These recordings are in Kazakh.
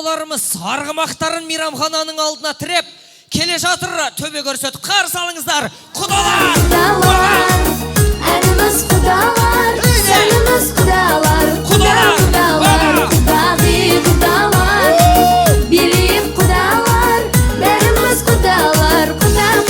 бабаларымыз арғымақтарын мейрамхананың алдына тіреп келе жатыр. Төбе көрсетіп қарсы алыңыздар. Құдалар! Әріміз құдалар, сәніміз құдалар, құдалар, құдағи құдалар, билейік құдалар, бәріміз құдалар, құдалар.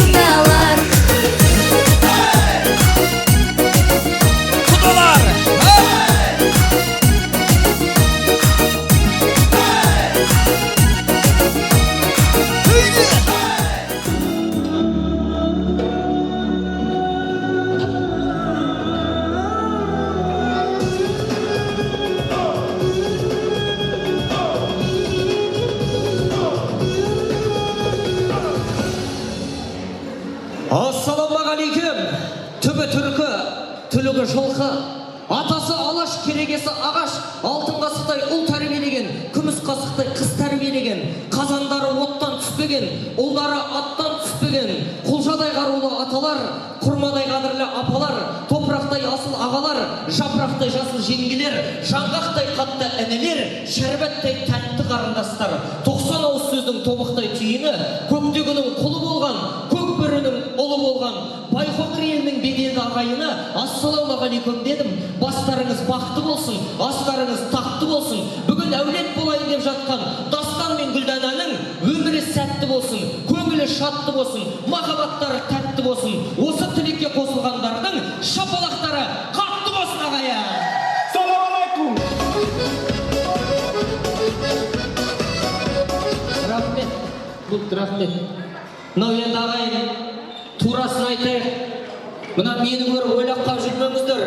Ассалаумағалейкум. Түбі түркі, түлігі жылқы, атасы алаш, керегесі ағаш, алтын қасықтай ұл тәрбиелеген, күміс қасықтай қыз тәрбиелеген, қазандары оттан түспеген, ұлдары аттан түспеген, құлжадай қарулы аталар, құрмадай қадірлі апалар, топырақтай асыл ағалар, жапырақтай жасыл жеңгелер, жаңғақтай қатты інілер, шәрбәттай тәтті қарындастар, 90 ауыз сөздің тобықтай түйіні, көктегінің құлы болған, көкбөрінің ұлы болған, Байқоңыр елінің беделді ағайыны, ассалаумағалейкум дедім. Бастарыңыз бақты болсын, астарыңыз тақты болсын. Бүгін әулет болайын деп жатқан Дастан мен Гүлдананың өмірі сәтті болсын, көңілі шатты болсын, махаббаттары тәтті болсын. Осы тілекке қосылғандардың шапалақтары қатты болсын ағайын. Салам алейкум. Рахмет. Мынау енді ағайын, турасын айтайық. Мына мені көріп ойлап қап жүрмеңіздер.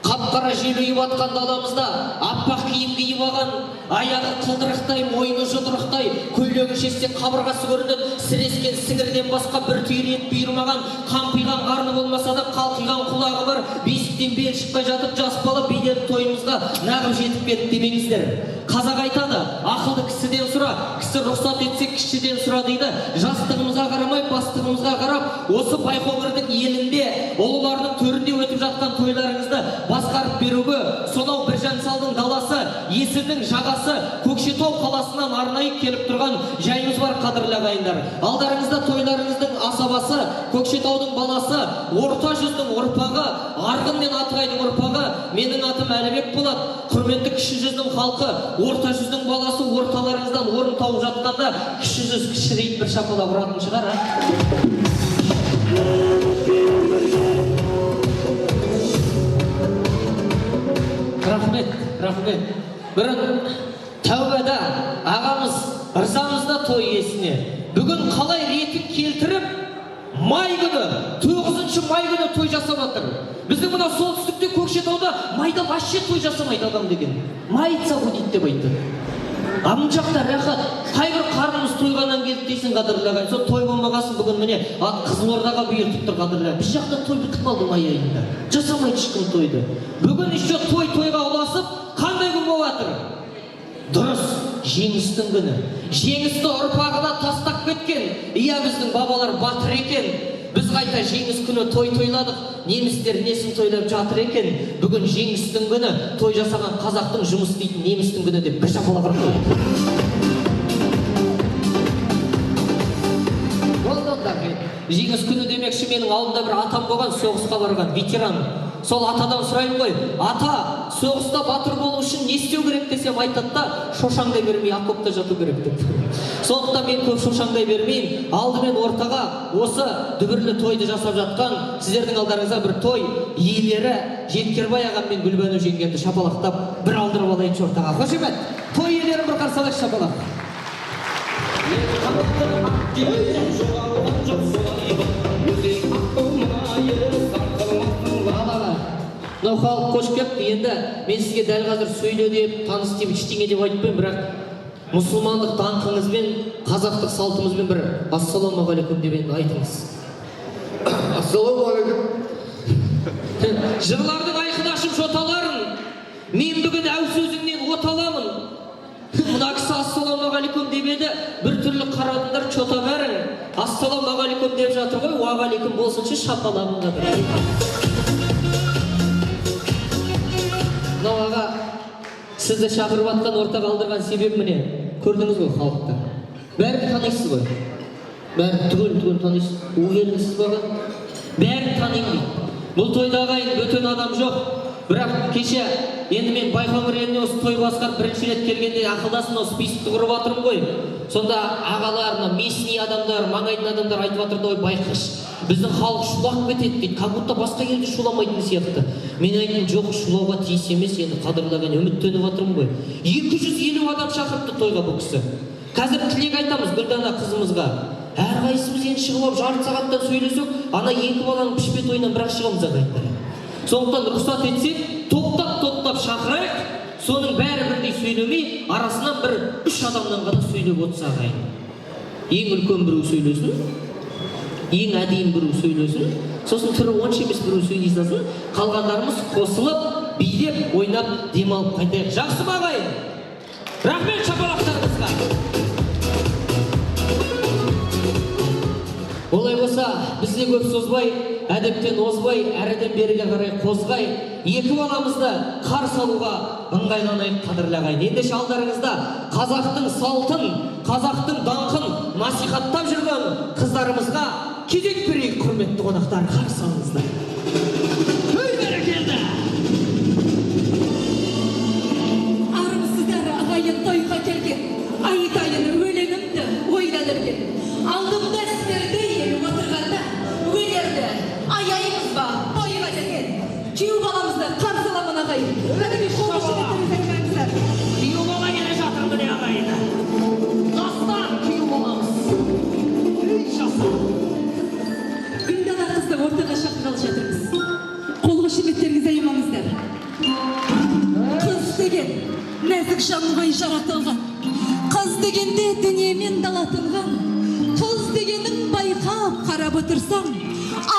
Қап-қара жел үйіп атқан даламызда аппақ киім киіп алған, аяғы қылдырықтай, мойны жұдырықтай, көйлегі шешсе қабырғасы көрінеді, сірескен сіңірден басқа бір түйір ет бұйырмаған, қампиған қарны болмаса да қалқиған құлағы бар, бесіктен бел шықпай жатып жас бала беделді тойымызға нағып жетіп кетті демеңіздер. Қазақ айтады, ақылды кісіден сұра, кісі рұқсат етсе кішіден сұра дейді. Жастығымызға қарамай, бастығымызға қарап, осы Байқоңырдың елінде, ұлылардың төрінде өтіп жатқан тойларыңызды басқарып беруге, сонау Біржан Салдың даласы, Есілдің жағасы, Көкшетау қаласынан арнайы келіп тұрған жайымыз бар, қадірлі ағайындар. Алдарыңызда тойларыңыздың асабасы, Көкшетаудың баласы, орта жүздің ұрпағы, Арғын мен Атығайдың ұрпағы, менің атым Әлібек болады. Құрметті кіші жүздің халқы, орта жүздің баласы орталарыңыздан орын тауып жатқанда, кіші жүз кішірейіп бір шапалақ ұратын шығар, Рахмет. Бұрын тәубада ағамыз ырзамызда той иесіне бүгін қалай ретін келтіріп, май күні, 9-шы май күні той жасап жатыр. Біздің мына солтүстікте Көкшетауда майда вообще той жасамайды адам деген. Майытса будет деп айтты. Амын жақта рахат, қайбір қарнымыз тойғаннан келді дейсің, қадірлі ағайын. Сол той болмағасын бүгін міне Қызылордаға бұйыртып тұр, қадірлі ағайын. Біз жақта той бітіп қалды май айында. Жасамайды ешкім тойды. Бүгін еще тойға ұласып, қандай күн болып жатыр? Дұрыс, жеңістің күні. Жеңісті ұрпағына тастап кеткен. Иә, біздің бабалар батыр екен. Біз қайта жеңіс күні той тойладық. Немістер несін тойлап жатыр екен. Бүгін жеңістің күні, той жасаған қазақтың жұмыс істейтін немістің күні деп бір шапалақ ұрды. Жеңіс күні демекші, менің алдымда бір атам болған, соғысқа барған ветеран. Сол атадан сұрайын ғой, ата, соғыста батыр болу үшін не істеу керек десем, айтады да, шошаңдай бермей, окопта жату керек деп. Сондықтан мен көп шошаңдай бермеймін. Алдымен ортаға осы дүбірлі тойды жасап жатқан сіздердің алдарыңызға бір той иелері Жеткербай ағам мен Гүлбану жеңгемді шапалақтап бір алдырып алайыншы ортаға. Қошемет, той иелерін бір қарсы алайық шапалақ. Мынау халық қош келіпті. Енді мен сізге дәл қазір сөйле деп, таныс деп, ештеңе деп айтпаймын, бірақ мұсылмандық даңқыңызбен, қазақтық салтымызбен бір ассалаумағалейкум деп енді айтыңыз. Ассалаумағалейкум. Жырлардың айқын ашып жоталарын, мен бүгін әу сөзіңнен от аламын. Мына кісі ассалаумағалейкум деп еді, бір түрлі қарадыңдар, чота бәрің. Ассалаумағалейкум деп жатыр ғой, уағалейкум болсыншы шапаламын. Сізді шақырып атқан, орта қалдырған себеп міне. Көрдіңіз ғой халықты. Бәрін танисыз ғой. Бәрін түгел танисыз. Уверенсіз бағы? Бәрін танимын дейді. Бұл тойда ағайын бөтен адам жоқ. Бірақ кеше енді мен Байқоңыр еліне осы той басқарып бірінші рет келгенде ақылдасын осы списокты құрып жатырмын ғой. Сонда ағаларына местный адамдар, маңайдың адамдар айтып жатыр да, ой байқаш, біздің халық шулап кетеді дейді. Как будто басқа елде шуламайтын сияқты. Мен айттым, жоқ, шулауға тиіс емес, енді қадірлеген үміттеніп жатырмын ғой. 250 адам шақырыпты тойға бұл кісі. Қазір тілек айтамыз Гүлдана қызымызға. Әрқайсымыз енді шығып жарты сағаттан сөйлесек, ана екі баланың пішпе тойынан бірақ шығамыз ағайындар. Сондықтан рұқсат етсек, топтап шақырайық, соның бәрі бірдей сөйлемей, арасынан бір 3 адамнан ғана сөйлеп отырса ағайын. Ең үлкен біреу сөйлесін, ең әдейін біреу сөйлесін, сосын түрі онша емес біреу сөйлей салсын, қалғандарымыз қосылып, билеп, ойнап, демалып қайтайық. Жақсы ма ағайын? Рахмет шапалақтарыңызға. Олай болса, бізде көп созбай, әдептен озбай, әріден беріге қарай қозғай, екі баламызды қарсы алуға ыңғайланайық қадірлі ағайын. Ендеше алдарыңызда қазақтың салтын, қазақтың даңқын насихаттап жүрген қыздарымызға кезек берейік, құрметті қонақтар, қарсы алыңыздар. Той бәрекелді! Армысыздар ағайын тойға келген, айтайын өлеңімді ойдан өрген. Алдымда сіздерді еліп отырғанда, өлерді аяймыз ба тойға келген. Күйеу баламызды қарсы аламын ағайын. Кәдімгі қолы шебеттеріңіз айтпаңыздар. Күйеу бала келе жатыр міне ағайын. Дастан күйеу баламыз. Гүлдана қызды ортаға шақырғалы жатырмыз. Қолы шебеттеріңіз аймаңыздар. Қыз деген нәзік жанға жаратылған. Қыз дегенде дүниемен далатылған. Қыз дегенің байқап қарап отырсам,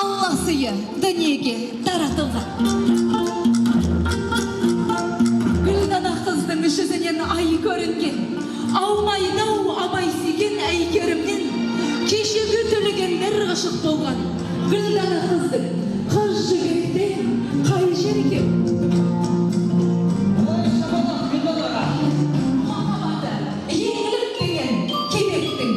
Алла сыйы дүниеге таратылған. Гүлдана қыздың жүзінен ай көрінген, аумайдау абай сүйген әйгерімнен, кешегі төлегендер ғашық болған. Гүлдана қыздың қыз жібектен қай жерге? Махаббаты еңлік деген кебектің.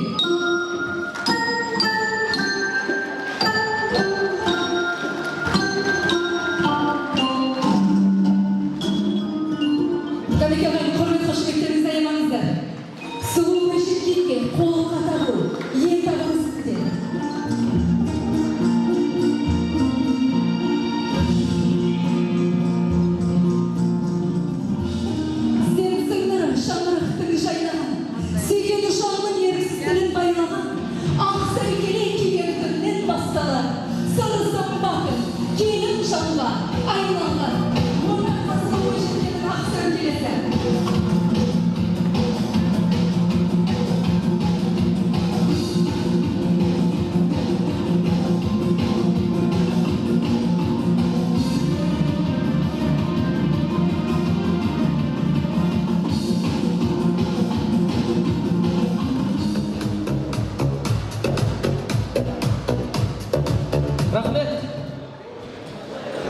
Рахмет.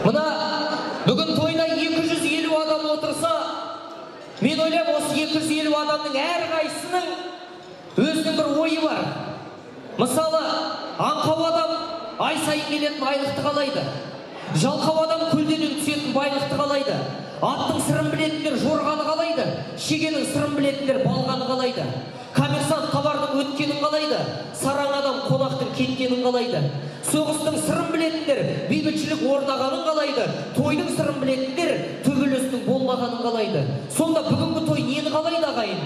Мына бүгін тойда 250 адам отырса, мен ойлаймын, осы 250 адамның әрқайсының өзінің бір ойы бар. Мысалы, аңқау адам ай сайын келетін айлықты қалайды. Жалқау адам көлденең түсетін байлықты қалайды. Аттың сырын білетіндер жорғаны қалайды. Шегенің сырын білетіндер балғаны қалайды. Коммерсант товардың өткенін қалайды. Сараң адам қонақтың кеткенін қалайды. Соғыстың сырын білетіндер бейбітшілік орнағанын қалайды. Тойдың сырын білетіндер төбелестің болмағанын қалайды. Сонда бүгінгі той нені қалайды ағайын?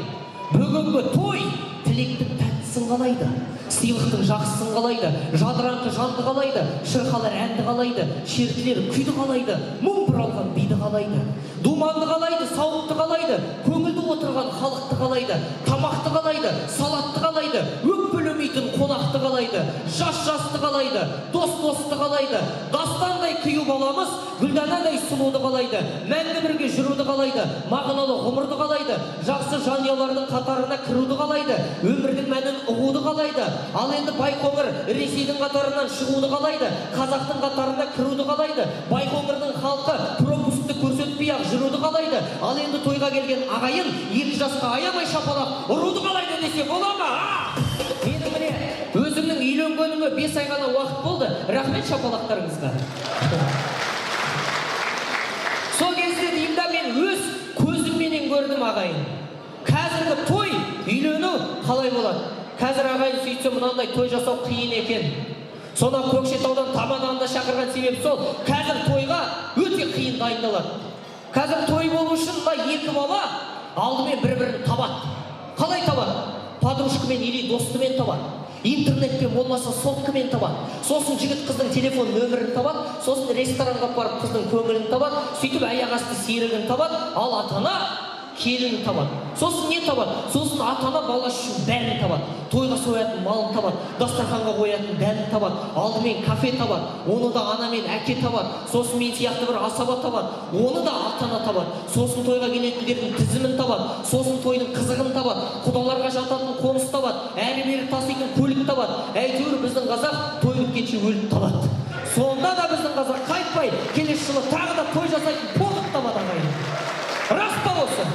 Бүгінгі той тілектің тәттісін қалайды. Сыйлықтың жақсысын қалайды. Жадыраңқы жанды қалайды. Шырқалар әнді қалайды. Шеркілер күйді қалайды. Мұң бұралған биді қалайды. Думанды қалайды, сауытты қалайды. Көңілді отырған халықты қалайды. Тамақты қалайды, салатты қалайды. Өкпелемейтін қонақты қалайды. Жас-жасты қалайды. Дос-досты қалайды. Дастандай күйеу баламыз Гүлданадай сұлуды қалайды. Мәңгі бірге жүруді қалайды. Мағыналы ғұмырды қалайды. Жақсы жанұялардың қатарына кіруді қалайды. Өмірдің мәнін ұғуды қалайды. Ал енді Байқоңыр Ресейдің қатарынан шығуды қалайды. Қазақтың қатарына кіруді қалайды. Байқоңырдың халқы пропуск досыңды көрсетпей ақ жүруді қалайды. Ал енді тойға келген ағайын 2 жасқа аямай шапалақ ұруды қалайды десе бола ма? Менің міне өзімнің үйленгеніме 5 ай ғана уақыт болды. Рахмет шапалақтарыңызға. Сол кезде деймін да мен өз көзімменен көрдім ағайын. Қазіргі той, үйлену қалай болады? Қазір ағайын сөйтсе мынандай той жасау қиын екен. Сонда Көкшетаудан Тамаданда шақырған себеп сол. Қазір тойға өте қиын дайындалады. Қазір той болу үшін екі бала алдымен бір-бірін табады. Қалай табады? Подружкамен или достымен табады. Интернетпен болмаса соткамен табады. Сосын жігіт қыздың телефон нөмірін табады. Сосын ресторанға барып қыздың көңілін табады. Сөйтіп аяқ асты серігін табады. Ал ата-ана келінін табады. Сосын не табады? Сосын ата-ана баласы үшін бәрін табады. Тойға соятын малын табады. Дастарханға қоятын дәмін табады. Алдымен кафе табады. Оны да ана мен әке табады. Сосын мен сияқты бір асаба табады. Оны да ата-ана табады. Сосын тойға келетіндердің тізімін табады. Сосын тойдың қызығын табады. Құдаларға жататын қоныс табады. Әрі-бері таситын көлік табады. Әйтеуір біздің қазақ той біткенше өліп табады. Сонда да біздің қазақ қайтпай, келесі жылы тағы да той жасайтын повод табады ағайын. Рас па осы?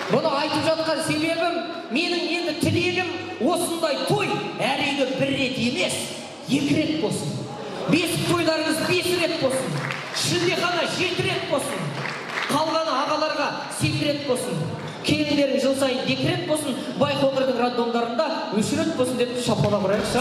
Бұны айтып жатқан себебім, менің енді тілегім осындай той әр үйге 1 рет емес, 2 рет болсын. Бесік тойларыңыз 5 рет болсын. Шілдехана 7 рет болсын. Қалғаны ағаларға 8 рет болсын. Келіндерің жыл сайын 2 рет болсын. Байқоңырдың роддомдарында 3 рет болсын деп шапалақ ұрайықшы.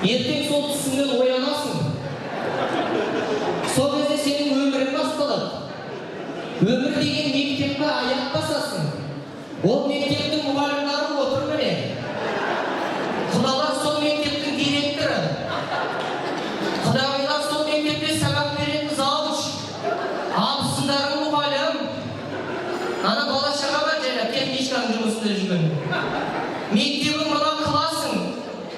Ертең сол түсіңнен оянасың. Сол кезде сенің өмірің басталады. Өмір деген мектепке аяқ басасың. Ол мектептің мұғалімдері отыр міне. Құдалар сол мектептің директоры. Құдағайлар сол мектепте сабақ беретін завуч. Абысындарың мұғалім. Ана бала-шаға бар және техничканың жұмысында жүрген. Мектебің мына классың.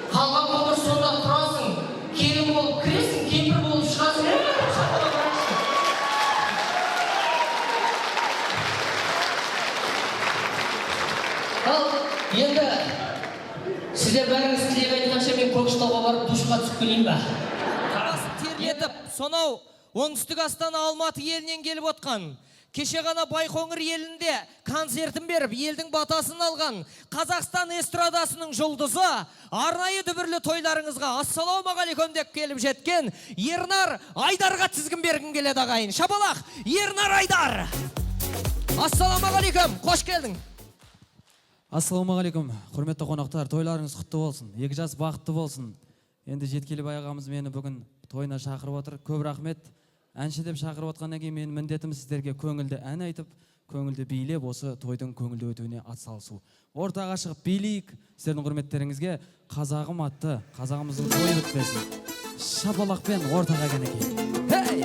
Қалған өмір сонда тұрасың. Келін болып кіресің, кемпір болып шығасың. Ал енді сіздер бәріңіз тілеп айтқанша мен Көкшетауға барып душқа түсіп келейін ба? Терлетіп, сонау оңтүстік Астана Алматы елінен келіп отқан. Кеше ғана Байқоңыр елінде концертін беріп, елдің батасын алған Қазақстан эстрадасының жұлдызы, арнайы дүбірлі тойларыңызға ассалаумағалейкум деп келіп жеткен Ернар Айдарға тізгін бергім келеді ағайын. Шапалақ, Ернар Айдар! Ассалаумағалейкум, қош келдің. Ассалаумағалейкум, құрметті қонақтар, тойларыңыз құтты болсын, 2 жас бақытты болсын. Енді Жеткелбай ағамыз мені бүгін тойына шақырып отыр. Көп рахмет. Әнші деп шақырып отқаннан кейін менің міндетім сіздерге көңілді ән айтып, көңілді билеп, осы тойдың көңілді өтуіне атсалысу. Ортаға шығып билейік. Сіздердің құрметтеріңізге Қазағым атты, қазағымыздың тойы бітпесін. Шапалақпен ортаға кәнекей. Хей!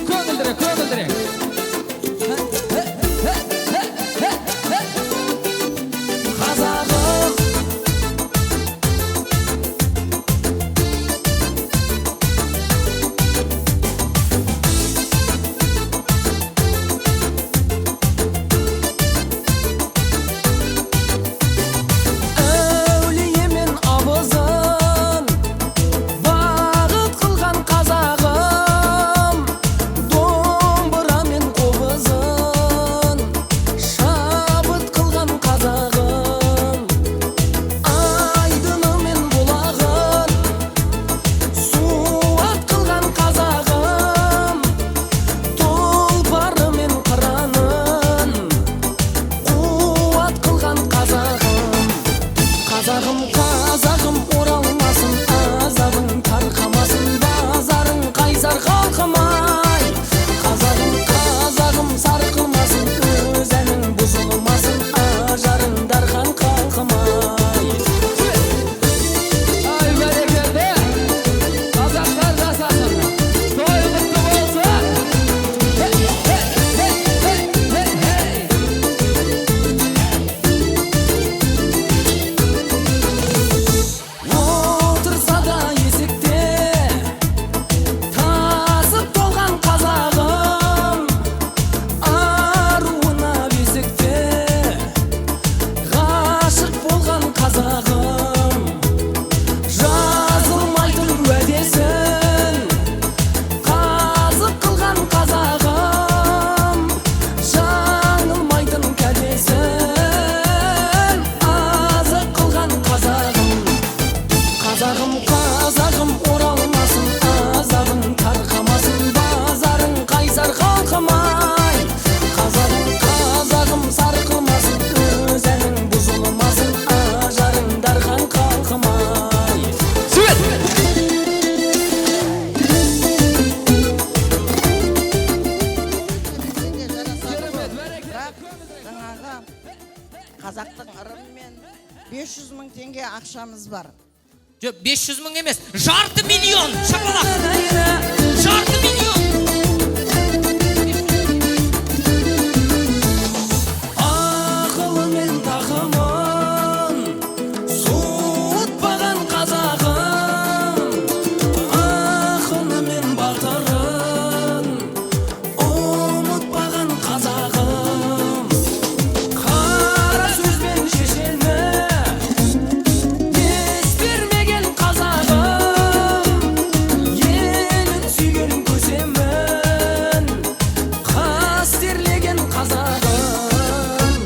Көңілдірек. ақшамыз бар. Жоқ, 500 мың емес, жарты миллион шапалақ. Жарты миллион. Ақылымен тақымын суытпаған қазағым, ақылымен батырын ұмытпаған қазағым, қара сөзбен шешені ес бермеген қазағым, елін сүйген көсемін қастерлеген қазағым.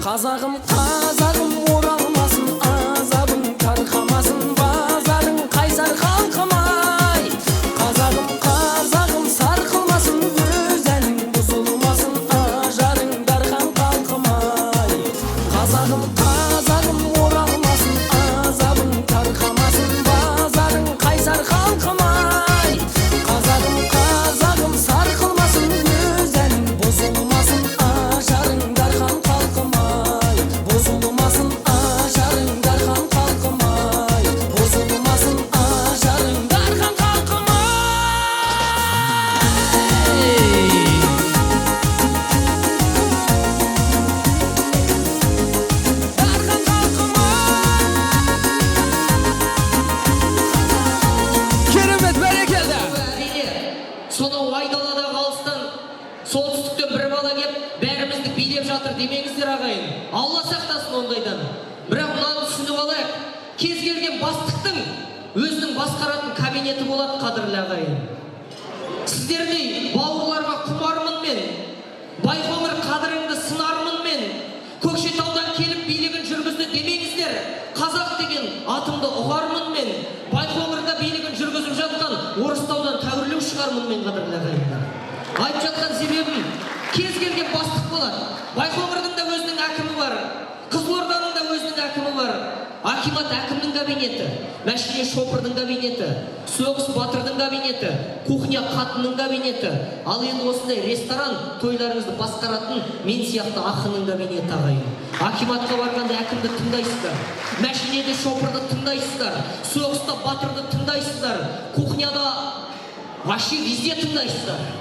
Қазағым, қазағым, оралмасын азабың, тарқамасын базарың, қайсар халқым-ай. Қазағым, қазағым, сарқылмасын өз әлің, бұзылмасын ажарың, дархан халқым-ай. Қазағым, қазағым, оралмасын азабың, тарқамасын базарың, қайсар халқым-ай. Қазағым, қазағым, сарқылмасын өз әлің, бұзылмасын ажарың, дархан халқым-ай. Бұзылмасын ажарың, дархан халқым-ай. Бұзылмасын ажарың, дархан халқым-ай. Керемет, бәрекелді. Әрине, сонау айдаладағы алыстан солтүстіктен бір бала кеп бәрімізді билеп жатыр демеңіздер ағайын. Алла сақтасын ондайдан. Бірақ мынаны түсініп алайық. Кез келген бастықтың өзінің басқаратын кабинеті болады, қадірлі ағайын. Сіздердей бауырларға құмармын мен, Байқоңыр қадіріңді сынармын мен, Көкшетаудан келіп билігін жүргізді демеңіздер. Қазақ деген атымды ұғармын мен, Байқоңырда билігін жүргізіп жатқан Орыстаудан тәуірлеу шығармын мен, қадірлі ағайындар. Айтып жатқан себебім, кез келген бастық болады. Байқоңырдың да өзінің әкімі бар, Қызылорданың да өзінің әкімі бар. Акимат әкімнің кабинеті, мәшине шопырдың кабинеті, соғыс батырдың кабинеті, кухня қатынның кабинеті. Ал енді осындай ресторан тойларыңызды басқаратын мен сияқты ақының кабинеті ағайын. Акиматқа барғанда әкімді тыңдайсыздар, мәшинеде шопырды тыңдайсыздар, соғыста батырды тыңдайсыздар, кухняда вообще везде тыңдайсыздар.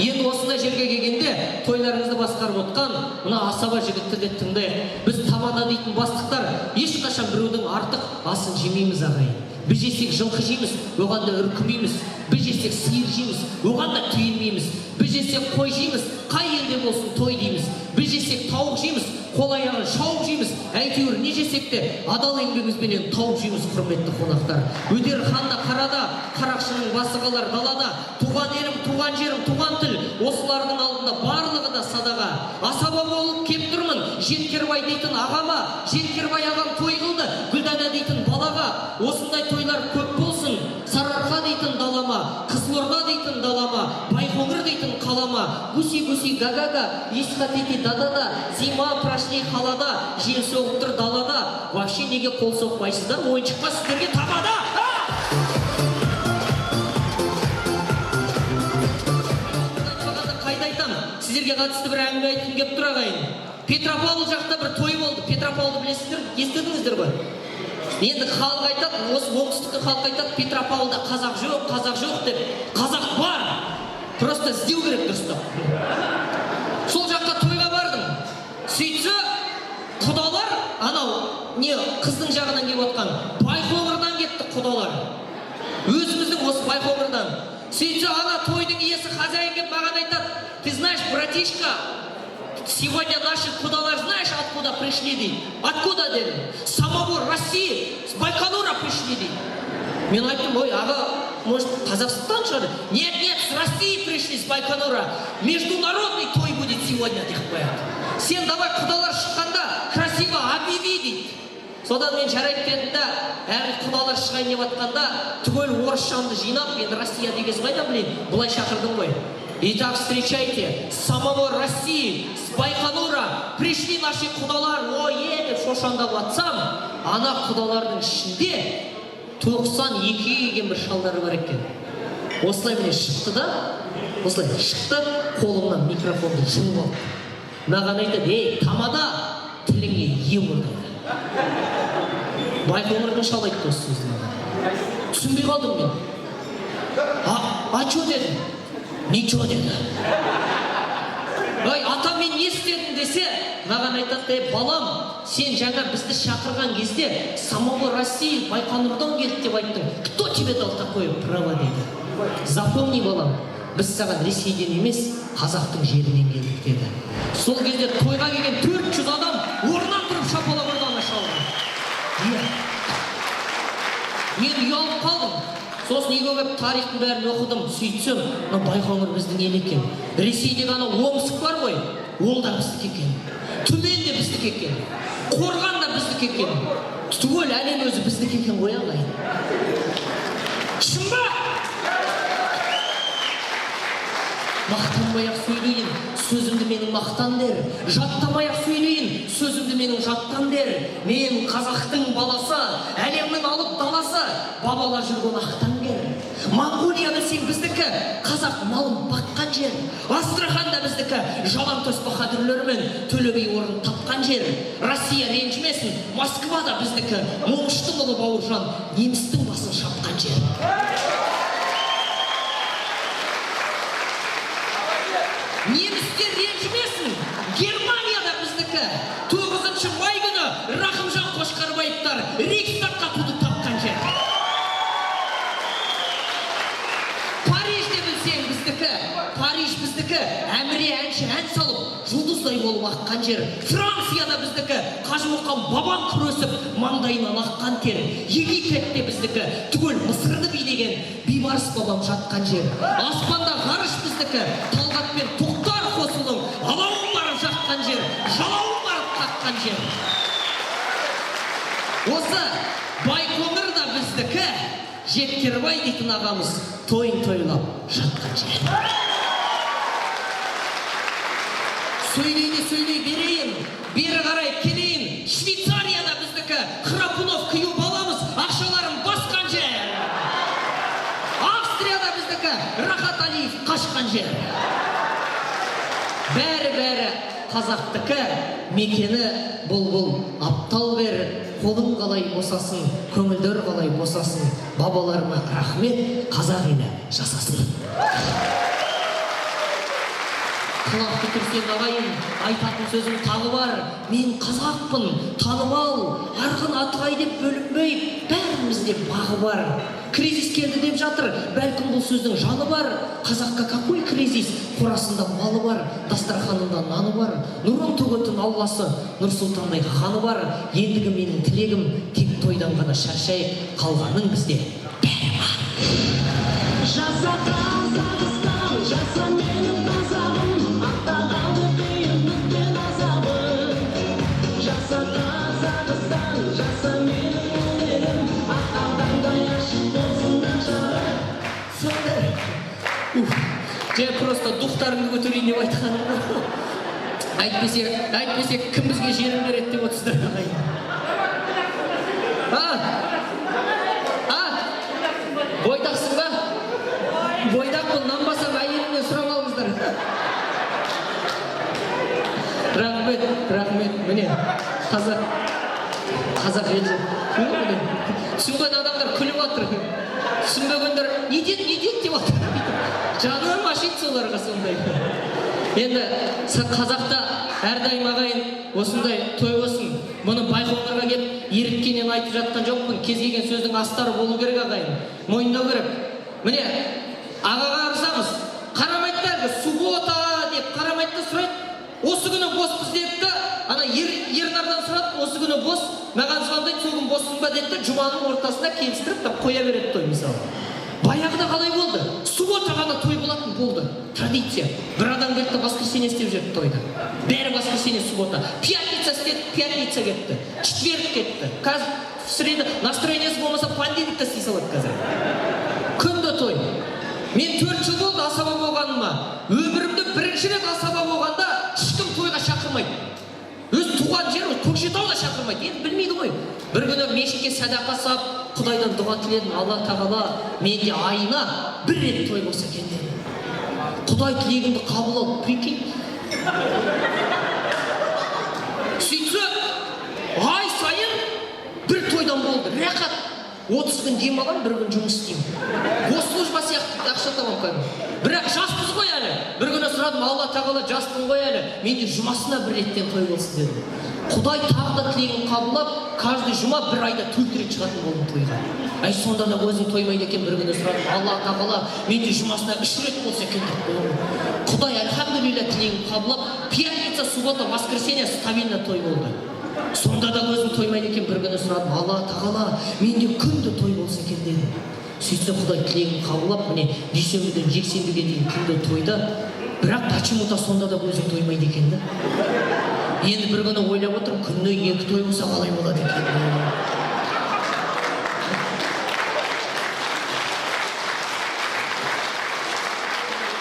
Енді осындай жерге келгенде тойларыңызды басқарып отқан мына асаба жігітті де тыңдайық. Біз тамада дейтін бастықтар ешқашан біреудің артық асын жемейміз ағайын. Біз жесек жылқы жейміз, оған да үркімейміз. Біз жесек сиыр жейміз, оған да түйінмейміз. Біз жесек қой жейміз, қай елде болсын той дейміз. Біз жесек тауық жейміз, қол аяғын шауып жейміз. Әйтеуір не жесек те адал еңбегімізбенен тауып жейміз, құрметті қонақтар. Өтер ханда қарада, қарақшының басы қалар далада. Туған елім, туған жерім, туған тіл, осылардың алдында барлығы да садаға. Асаба болып кеп тұрмын, Жеткербай дейтін ағама, Жеткербай ағам той қылды, Гүлдана дейтін балаға. Осындай тойлар көп болсын, Сарыарқа дейтін далама, Қызылорда дейтін далама, Байқоңыр дейтін қалама. Гуси-гуси гагага, ес хотите да-да-да, зима прошли халада, жел соғып тұр далада. Вообще неге қол соқпайсыздар, ойыншық па сіздерге табада? Қайда айтам, сіздерге қатысты бір әңгіме айтқым келіп тұр ағайын. Петропавл жақта бір той болды. Петропавлды білесіздер, естідіңіздер ғой? Енді халық айтады, осы оңтүстіктің халқы айтады, Петропавлда қазақ жоқ деп. Қазақ бар, просто іздеу керек дұрыстап. Сол жаққа тойға бардым. Сөйтсе, құдалар, анау не қыздың жағынан келіп отқан, Байқоңырдан кетті құдалар. Өзіміздің осы Байқоңырдан. Сөйтсе, ана тойдың иесі хозяин келіп маған айтады: ты знаешь, братишка, сегодня наши кудалар, знаешь, откуда пришли, дейді. Откуда, дедім? С самого России, с Байконура пришли, дейді. Мен айттым: ой, аға, может, Қазақстан шығар? Нет, с России пришли, с Байконура. Международный той будет сегодня, деп қояды. Сен давай құдалар шыққанда красиво объяви, дейді. Содан мен жарайды дедім да, әрі құдалар шығайын деп атқанда, түгел орысшамды жинап, мен Россия дегенсің қайдан білейін, бұлай шақырдым ғой. Итак, встречайте, с самого России, с Байконура пришли наши құдалар. Ой, деп шошаңдап атсам, ана құдалардың ішінде 92 келген бір шалдары бар екен. Осылай міне шықты да, осылай шықты, қолымнан микрофонды жұлып алды. Маған айтады: ей, тамада, тіліңе ие бол дейді. Байқоңырдың шал айтты осы сөзді. Түсінбей қалдым мен. А чё деді? Ничего деді. Ой, ата мен не істедім десе, маған айтады, балам, сен жаңа бізді шақырған кезде самого России Байқоңырдан келді деп айттың. Кто тебе дал такое право деді. Запомни, балам, біз саған Ресейден емес, қазақтың жерінен келдік деді. Сол кезде тойға келген 400 адам орнынан тұрып шапалақ ұрды ана шалға. Мен ұялып қалдым. Сосын үйге келіп тарихтың бәрін оқыдым, сөйтсем, Байқоңыр біздің ел екен. Ресейдегі ана Омск бар ғой, ол да біздікі екен. Түмен де біздікі екен. Қорған да біздікі екен. Түгел әлем өзі біздікі екен ғой ағайын. Шын ба? Мақтанбай-ақ сөйлейін, сөзімді менің мақтан дер. Жаттамай-ақ сөйлейін, сөзімді менің жаттан дер. Мен қазақтың баласы, әлемнің алып даласы, бабалар жүрген ақтан кер. Монғолия білсең біздікі, қазақ малын баққан жер. Астрахан да біздікі, жалаңтөс баһадүрлермен Төле би орын тапқан жер. Россия ренжімесін, Москва да біздікі, момыштың ұлы Бауыржан немістің басын шапқан жер. Немістер ренжімесін, Германияда біздікі. 9 май күні Рахымжан Қошқарбаевтар Рейхстагқа туды тапқан жер. Парижде білсең біздікі, Париж біздікі, әміре әнші ән салып, жұлдыздай болып аққан жер. Францияда біздікі, қажымұқан бабан күресіп, маңдайынан аққан тер. Египетте біздікі, түгел Мысырды билеген Бейбарыс бабам жатқан жер. Аспанда ғарыш біздікі, Талғат пен Тоқтар қосылдың, алауын барып жаққан жер, жалауын барып қаққан жер. Осы Байқоңыр да біздікі, Жеткербай дейтін ағамыз тойын тойлап жатқан жер. Сөйлей берейін, бері қарай келейін. Швейцарияда біздікі, Храпунов күйеу баламыз ақшаларын басқан жер. Австрияда біздікі, Рахат Алиев қашқан жер. Бәрі қазақтікі, мекені бұл аптал бер. Қолың қалай босасын, көңілдер қалай босасын. Бабаларыма рахмет, қазақ елі жасасын. Құлақты түрсен ағайын, айтатын сөзім тағы бар. Мен қазақпын, танымал, арғын атығай деп бөлінбей, бәрімізде бағы бар. Кризис келді деп жатыр, бәлкім бұл сөздің жаны бар. Қазаққа какой кризис? Қорасында малы бар, дастарханында наны бар. Нұрын төгетін Алласы, Нұрсұлтандай ханы бар. Ендігі менің тілегім, тек тойдан ғана шаршайық, қалғаның бізде бәрі бар. Жаса Қазақстан, жаса менің қазағым, аттағанды қиындықпен азабым. Жаса Қазақстан, жаса менің өнерім, ақтағандай ашық болсын ажарым. Сондай. Жай просто духтарыңды көтерейін деп айтқаным. Әйтпесе кім бізге жерін береді деп отырсыздар ағайын. Бойдақсың ба? Бойдақпын, нанбасаң әйелімнен сұрап алыңыздар. Рахмет, міне, қазақ елі. Түсінген адамдар күліп отыр. Түсінбегендер, не деді деп отыр. Жаным ашиды соларға сондай. Енді қазақта әрдайым ағайын осындай той болсын. Мұны Байқоңырға келіп еріткенен айтып жатқан жоқпын. Кез келген сөздің астары болу керек ағайын. Мойындау керек. Міне, ағаға арызамыз. Қарамайтты, суббота деп қарамайтты сұрайды. Осы күні боспыз деді, ана Ернардан сұрады, осы күні бос. Маған звондайды, сол күн боссың ба деді, жұманың ортасында келістіріп қоя береді той мысалы. Баяғыда қалай болды? Суббота ғана той болатын болды. Традиция. Бір адам келді, воскресенье істеп жүрді тойды. Бәрі воскресенье, суббота. Пятница істеді, пятница кетті. Четверг кетті. Қазір в среду настроениесі болмаса понедельникте істей салады қазір. Күнде той. Мен 4 жыл болды асаба болғаныма. Өмірімде бірінші рет асаба болғанда ешкім тойға шақырмайды. Өз туған жер, Көкшетауға шақырмайды. Енді білмейді ғой. Бір күні мешітке садақа сап, Құдайдан дұға тіледім. Алла тағала менде айына бір рет той болса екен дедім. Құдай тілегімді қабыл алды, прикинь. Сөйтсе, ай сайын бір тойдан болды. Рақат. 30 күн дем аламын, 1 күн жұмыс істеймін. Госслужба сияқты ақша табамын кәдімгі. Бірақ жаспыз ғой әлі. Bir күні сұрадым, Алла тағала жаспын ғой әлі. Менде жұмасына бір реттен той болсын деді. Құдай тағы да тілегін қабылдап, каждый жұма 1 айда 4 рет шығатын болдым тойға. Ай сонда да өзің тоймайды екен, бір күні сұрадым, Алла тағала менде жұмасына 3 рет болса екен деп. Құдай альхамдулилля тілегін қабылдап, пятница, суббота, воскресенье стабильно той болды. Сонда да өзім тоймайды екен, бір күні сұрадым, Алла тағала менде күнде той болса екен дедім. Сөйтсе Құдай тілегін қабылдап, міне дүйсенбіден жексенбіге дейін күнде тойда, бірақ почему-то сонда да өзім тоймайды екен да. Енді бір күні ойлап отырмын, күніне 2 той болса қалай болады екен.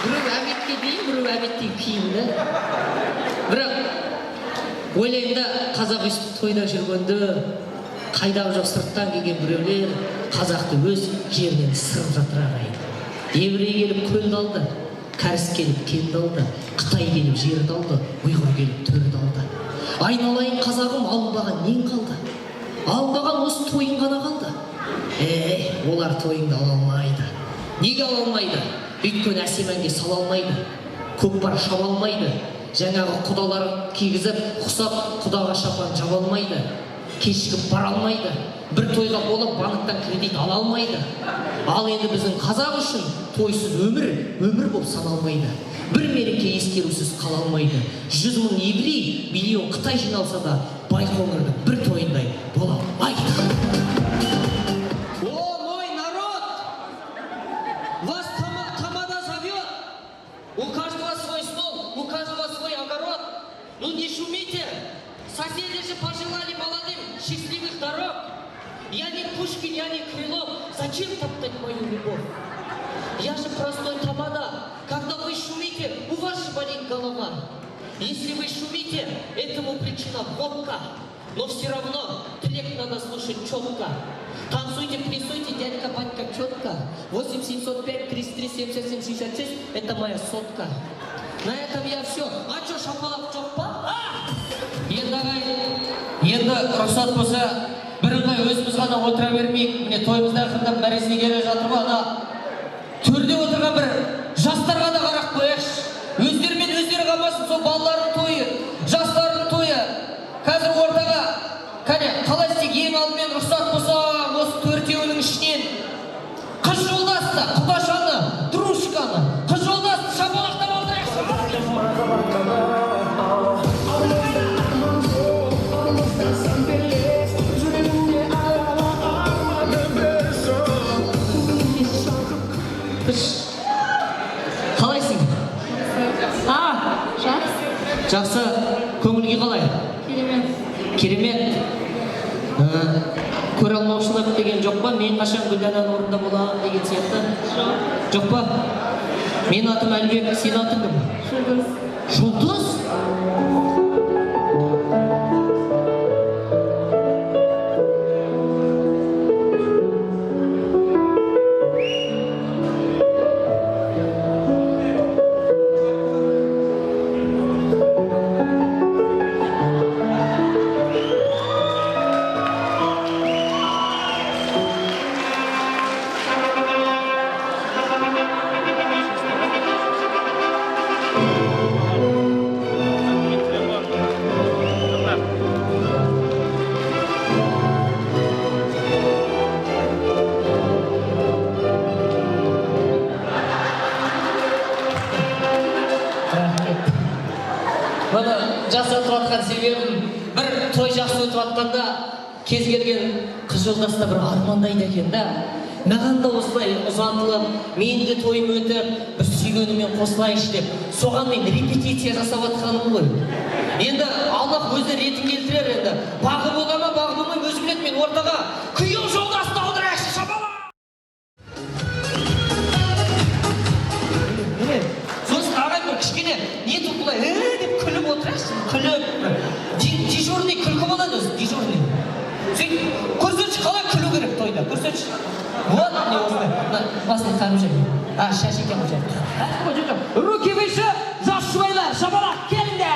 Біреу әбетке дейін, біреу әбеттен кейін да. Бірақ ойлаймын да, қазақ өстіп тойда жүргенде қайдағы жоқ сырттан келген біреулер қазақты өз жерінен сырып жатыр ағайын. Еврей келіп көлді алды, кәріс келіп кенді алды, Қытай келіп жерді алды, ұйғыр келіп төрді алды. Айналайын қазағым, алынбаған нең қалды? Алынбаған осы тойың ғана қалды. Олар тойыңды ала алмайды. Неге ала алмайды? Өйткені әсемәнге сала алмайды, көкпар шаба алмайды, жаңағы құдаларын кигізіп, құсап, құдаға шапан жаба алмайды, кешігіп бара алмайды, бір тойға болып банктан кредит ала алмайды. Ал енді біздің қазақ үшін тойсыз өмір болып саналмайды. Бір мереке ескерусіз қала алмайды. 100 000 еврей, миллион Қытай жиналса да, Байқоңырдың бір тойындай бола алмайды. О, мой народ! Вас тамада зовет! У каждого свой стол, у каждого свой огород. Ну не шумите! Соседи же пожелали молодым счастливых дорог. Я не Пушкин, я не Крылов. Зачем топтать мою любовь? Я же простой тамада. Когда вы шумите, у вас же болит голова. Если вы шумите, этому причина водка. Но все равно трек надо слушать четко. Танцуйте, плясуйте, дядька, батька, четко. 8 705 33 77 66 – это моя сотка. На этом я все. А что, шапалақ жоқ па? Енді рұқсат болса, бірыңғай өзіміз ғана отыра бермейік. Міне тойымызда ақырындап мәресіне келе жатыр ма? Ана төрде отырған бір жастарға да қарап қояйықшы. Өздерімен өздері қалмасын, сол балалардың тойы, жастардың тойы. Қазір ортаға, кәне, қалай істейік? Ең алдымен рұқсат болса, осы 4-еуінің ішінен қыз жолдасты, құдашаны, дружканы, қыз жолдасты шапалақтап алдырайықшы. Қалайсың? Жақсы. Көңілге қалай? Керемет. Көре алмаушылық деген жоқ па? Мен қашан Гүлдананың орнында боламын деген сияқты? Жоқ па? Мен атым Әлбек, сен атың кім? Жұлдыз. Бұны жақсы өтіп атқан себебім, бір той жақсы өтіп атқанда кез келген қыз жолдасына бір армандайды екен да. Маған да осылай ұзатылып, мен де тойым өтіп, бір сүйгенімен қосылайыншы деп, соған мен репетиция жасап атқаным ғой. Енді Аллах өзі ретін келтірер енді. Бағы бола ма, бағы болмай өзі біледі, мен ортаға күйеу жолдасты алдырайықшы, шапалақ! Сосын ағай бір кішкене не тұр бұлай деп күліп отырайықшы, күліп. Дежурный күлкі болады өзі, дежурный. Сөйтіп, көрсетші қалай күлу керек тойда, көрсетші. Вот, не осылай. Басын қанып жүр. Шаш екен бұл. Руки выше, жас жұбайлар, шапалақ, келіңдер!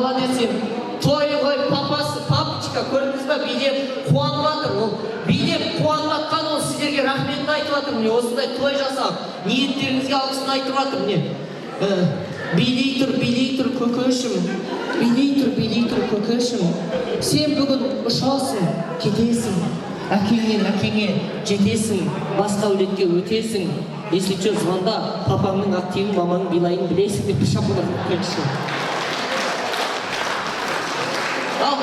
молодец. Той ғой папасы, папочка, көрдіңіз ба, билеп қуанып жатыр. Ол билеп қуанып жатқан, ол сіздерге рахметін айтып жатыр. Міне осындай той жасап, ниеттеріңізге алғысын айтып жатыр. Міне билей тұр көкешім. Билей тұр көкешім. Сен бүгін ұшасың, кетесің. Әкеңе жетесің, басқа өлетке өтесің. Если что, звонда папаңның активін, маманың билайын білесің деп бір шапалақ қойшы. Ал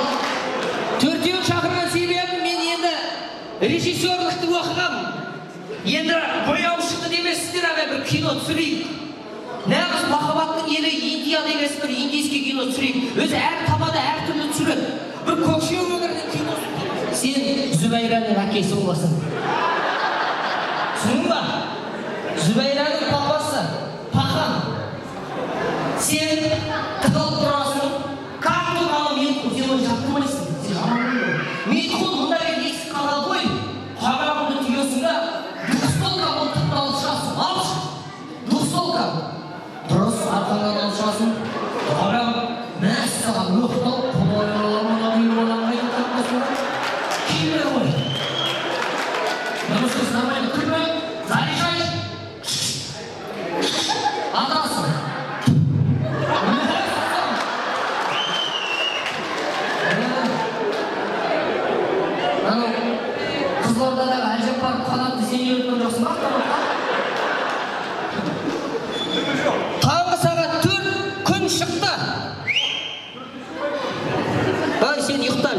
төртеуін шақырған себебім мен енді режиссерлікті оқығам. Енді бояушыны демесіздер, аға бір кино түсірейік. Нағыз махаббаттың елі Индия деген бір индийский кино түсірейік. Өзі әр табада әр түрлі түсіреді. Бір көкшеу өңірінің киносы. Сен Зүбәйраның әкесі боласың. Түсіндің ба? Зүбәйраның папасы, Пахан. Сен тығылып тұрасың. Как тұрғаны Митхун, сен оны жақтырмайсың. Сен жаман. Митхун мұнда есік қалған ғой. Қабағыңды түйесің да, дұқстолка ол тұтты алып шығасың. Алып шық. Дұқстолка. Дұрыс арқаңнан алып шығасың. Қабағым, мәссаған өқтал, қолайыралармын ағайын қайын қақпасын. Кейбір ғой. Дұрыс нормально күлме. Заряжай. Атасың. Қызылордадағы Әлжаппар қанатты сен үйреткен жоқсың ба? Таңғы сағат 4 күн шықты. Ай, сен ұйықтан.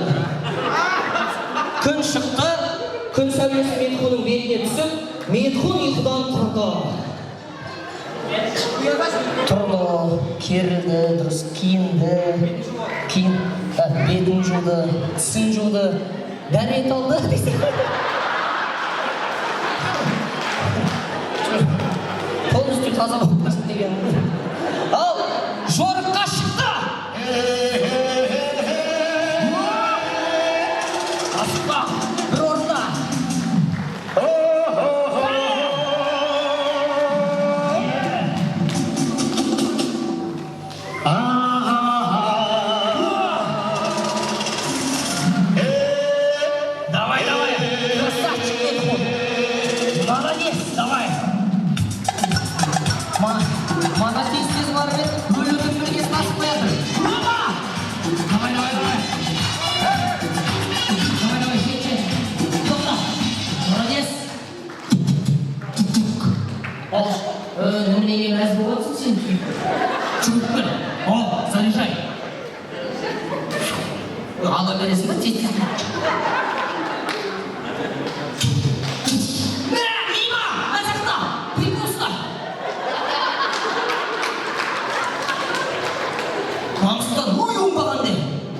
Күн шықты, күн сәулесі Митхунның беліне түсіп, Митхун ұйқыдан тұрды. Тұрды, керілді, дұрыс киінді, бетін жуды, тісін жуды, дәрет алды дейсің. Полностью таза болып басын деген. Ал, жорыққа шықты. Асықпа, бір орында. Ала бересің ба, теткен? Мима! Азақта! Прикуста! Мамсыздан ой оңбаған де!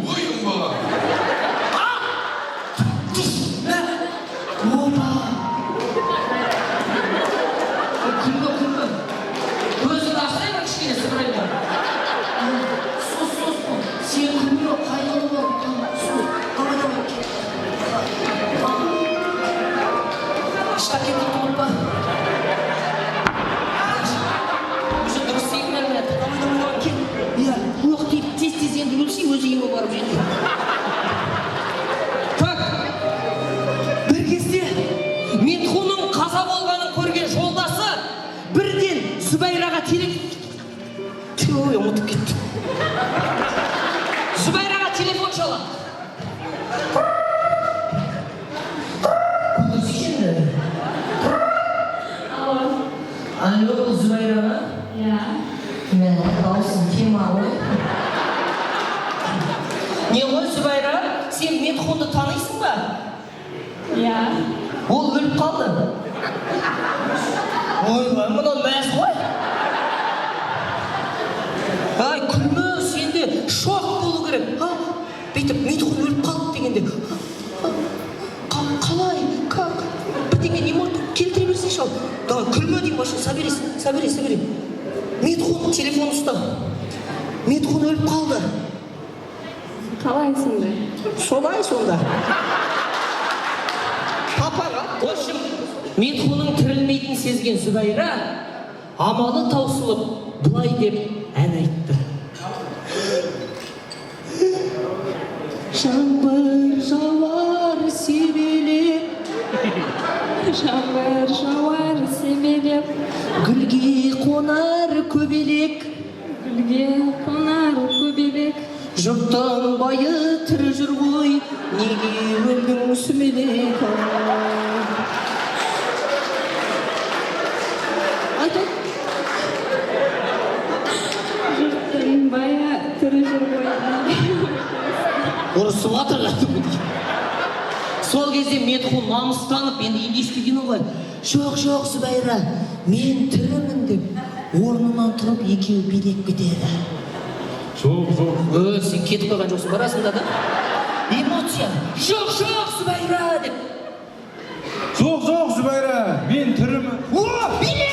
Ой, оңбаған! Опа! Күлгі. Көзіңді аштай ма кішкене сыпырайын ба? Сос. Сен күлгі қайдалы бол. Штакетті тұлып Уже дұрыс сигнал береді. Иә, оқ дейіп тез енді өлсей өзі еме барып енді. Так, бір кезде Митхунның қаза болғанын көрген жолдасы бірден Зүбәйраға ұмытып кетті. Зүбәйраға телефон шалады. Алло, бұл Зүбәйра ма? Иә. Мен дауысың тема ғой. Не ғой Зүбәйра? Сен Митхунды танисың ба? Иә. Ол өліп қалды. Ойбай, мұнан мәз ғой. Ай, күлме, сенде шок болу керек. Бүйтіп, Митхун өліп қалды дегенде. Қалай? Как? Бірдеңе не может келтіре берсей шал. Давай, күлме деймін башы, собери. Митхун телефон ұста. Митхун өліп қалды. Қалайсың да? Солай сонда. Папаға, қошым, Митхунның тірілмейтін сезген Зүбәйра амалы таусылып, бұлай деп ән айтты. Жаңбыр жауар себелеп, Жаңбыр жауар себелеп, гүлге қонар көбелек, гүлге қонар көбелек. жұрттың байы тірі жүр ғой, неге өлдің сүмелек. Айтайын. Жұрттың бая тірі жүр ғой. Ұрысып жатыр. Сол кезде Метхун намыстанып, енді индийский кино ғой. Жоқ, жоқ, Зүбайра, мен тірімін деп, орнынан тұрып екеуі билеп кетеді. Жоқ, жоқ. Сен кетіп қойған жоқсың барасында да? Эмоция. Жоқ, жоқ, Зүбайра деп. Жоқ, жоқ, Зүбайра, мен тірімін. О, билет!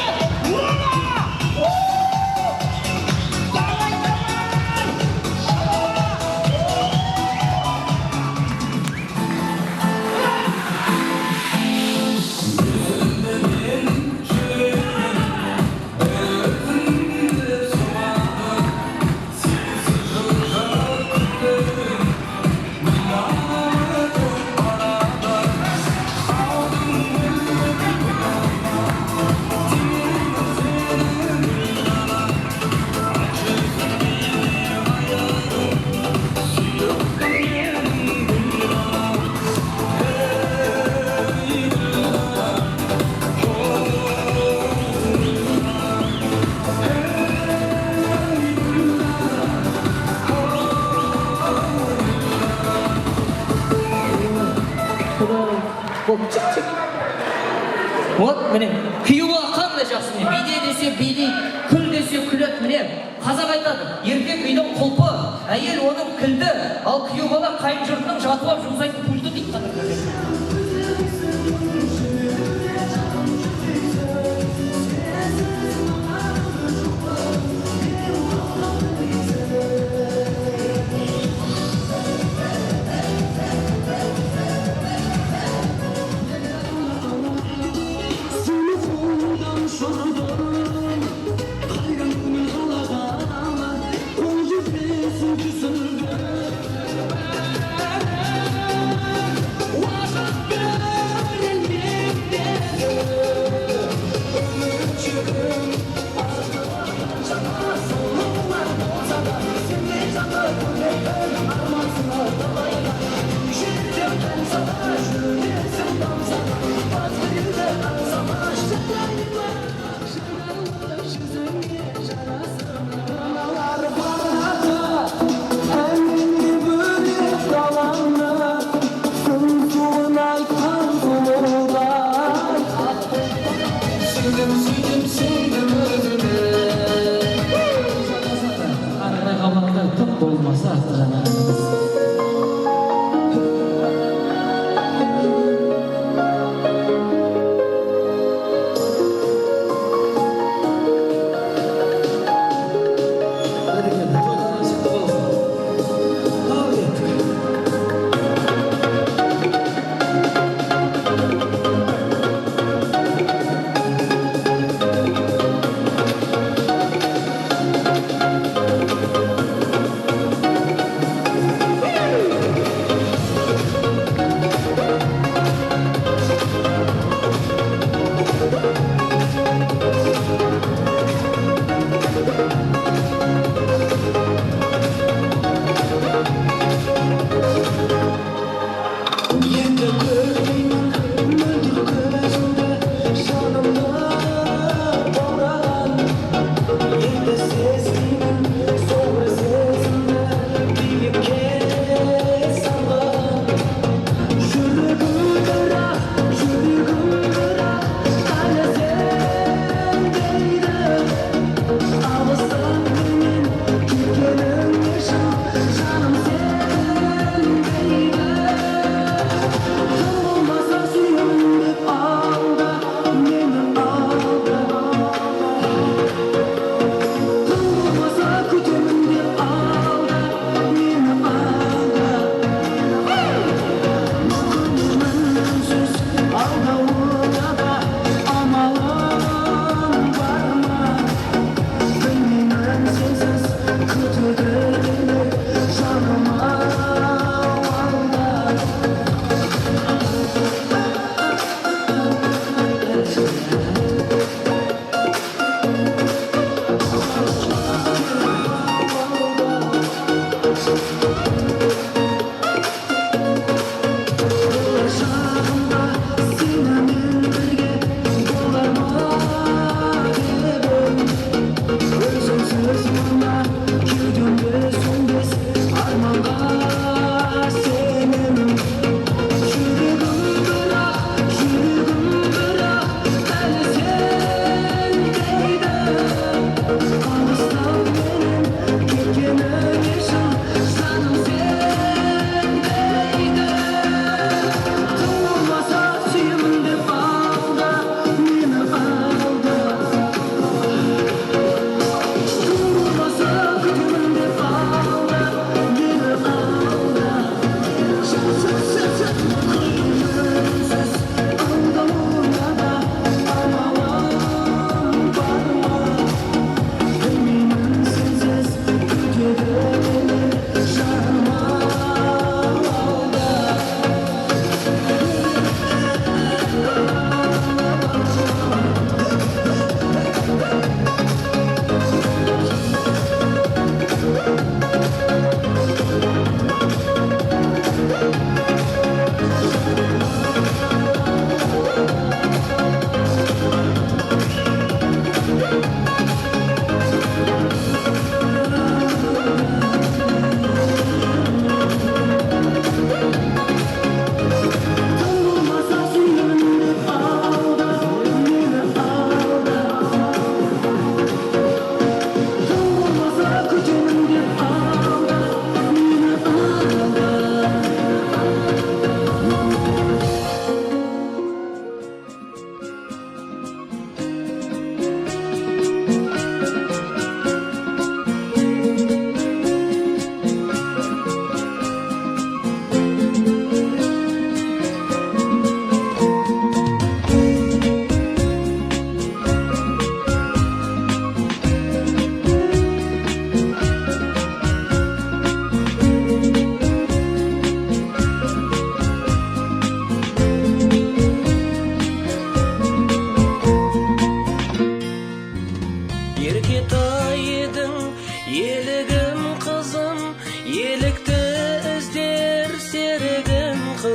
Вот, міне, күйеуі қандай жақсы міне, биде десе билейді, күл десе күледі, міне. Қазақ айтады, еркек үйдің құлпы, әйел оның кілді, ал күйеу бала қайын жұртының жатып алып жұмсайтын пульті дейді.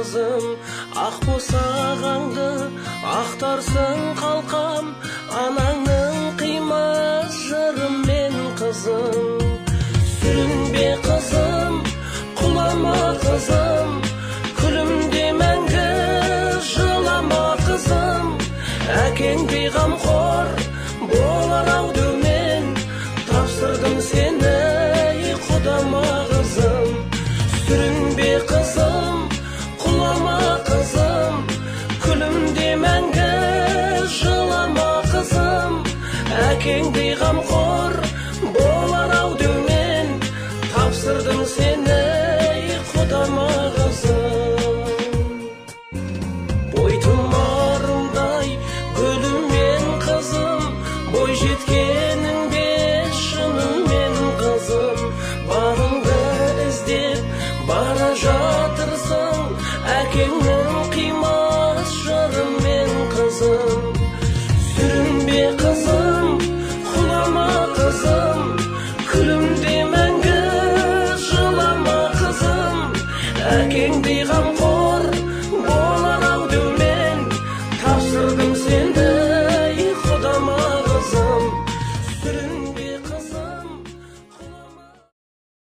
қызым, ақ босағаңды ақтарсың қалқам, анаңның қимас жырым мен қызым. Сүрінбе қызым, құлама қызым, күлімде мәңгі жылама қызым. Әкең бейғамқор болар ау деумен, тапсырдым сені құдама қызым. Сүрінбе қызым, құлама қызым, күлімде мәңгі жылама қызым. Әкең бейғамқор болар ау деумен, тапсырдым сені құдама қызым. Бой тұмарымдай гүлімен қызым, бой жеткенің бес шынымен қызым. Бағыңды іздеп бара жатырсың, әкеңнің